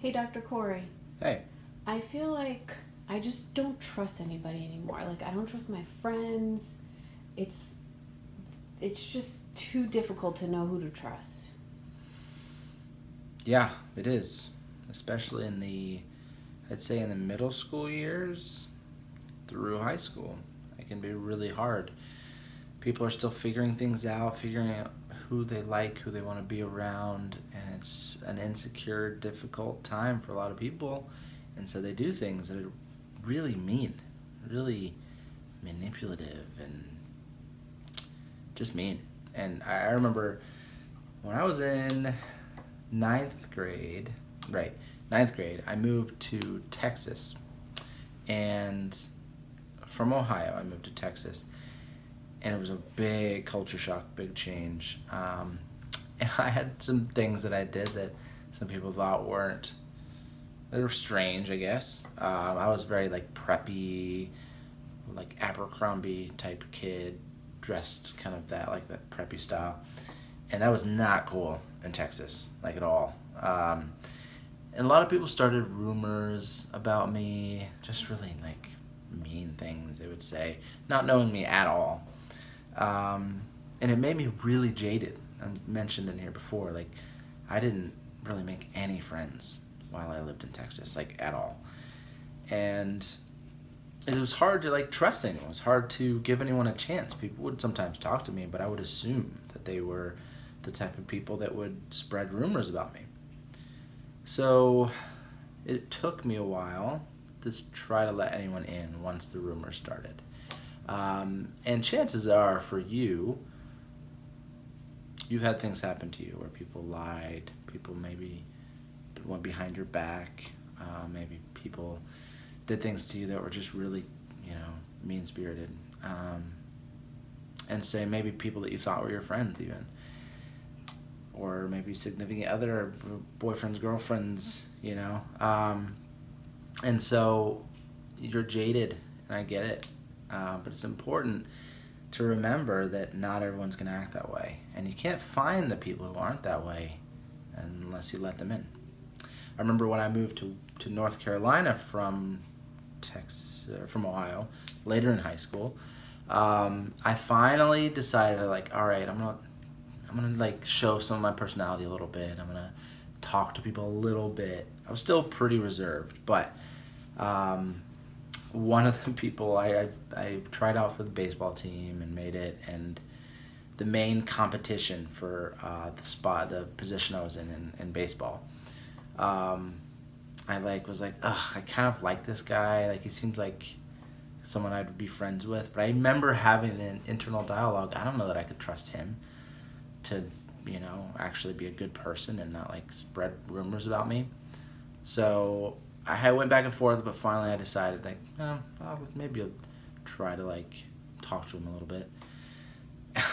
Hey, Dr. Corey. Hey. I feel like I just don't trust anybody anymore. Like I don't trust my friends. It's it's just too difficult to know who to trust. Yeah, it is. Especially I'd say in the middle school years through high school. It can be really hard. People are still figuring things out, figuring out who they like, who they want to be around, and it's an insecure, difficult time for a lot of people. And so they do things that are really mean, really manipulative, and just mean. And I remember when I was in ninth grade, right, ninth grade, I moved to Texas. And from Ohio, I moved to Texas. And it was a big culture shock, big change. And I had some things that I did that some people thought they were strange, I guess. I was very like preppy, like Abercrombie type kid, dressed kind of that preppy style. And that was not cool in Texas, like at all. And a lot of people started rumors about me, just really like mean things they would say, not knowing me at all. And it made me really jaded. I mentioned in here before, like I didn't really make any friends while I lived in Texas, like at all. And it was hard to like trust anyone. It was hard to give anyone a chance. People would sometimes talk to me, but I would assume that they were the type of people that would spread rumors about me. So it took me a while to try to let anyone in once the rumors started. And chances are for you've had things happen to you where people lied, people maybe went behind your back, maybe people did things to you that were just really, mean-spirited. And say maybe people that you thought were your friends even. Or maybe significant other, or boyfriends, girlfriends, And so you're jaded, and I get it. But it's important to remember that not everyone's going to act that way. And you can't find the people who aren't that way unless you let them in. I remember when I moved to North Carolina from Ohio, later in high school, I finally decided, all right, I'm gonna like show some of my personality a little bit. I'm gonna talk to people a little bit. I was still pretty reserved, but one of the people I tried out for the baseball team and made it, and the main competition for the position I was in baseball. I was like, ugh, I kind of like this guy. Like he seems like someone I'd be friends with. But I remember having an internal dialogue. I don't know that I could trust him to, actually be a good person and not like spread rumors about me. So I went back and forth, but finally I decided maybe I'll try to like talk to him a little bit.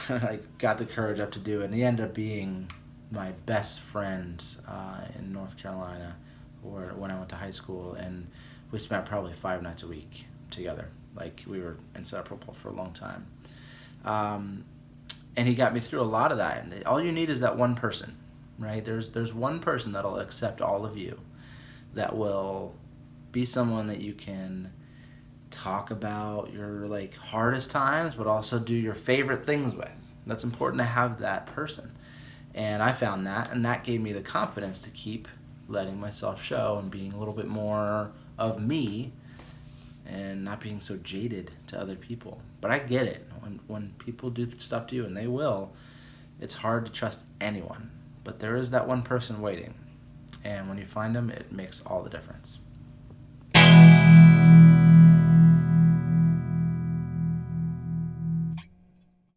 I got the courage up to do it, and he ended up being my best friend in North Carolina, or when I went to high school, and we spent probably 5 nights a week together. Like we were inseparable for a long time. And he got me through a lot of that. And all you need is that one person, right? There's one person that'll accept all of you, that will be someone that you can talk about your like hardest times, but also do your favorite things with. That's important to have that person. And I found that, and that gave me the confidence to keep letting myself show and being a little bit more of me and not being so jaded to other people. But I get it. When people do stuff to you, and they will, it's hard to trust anyone. But there is that one person waiting. And when you find them, it makes all the difference.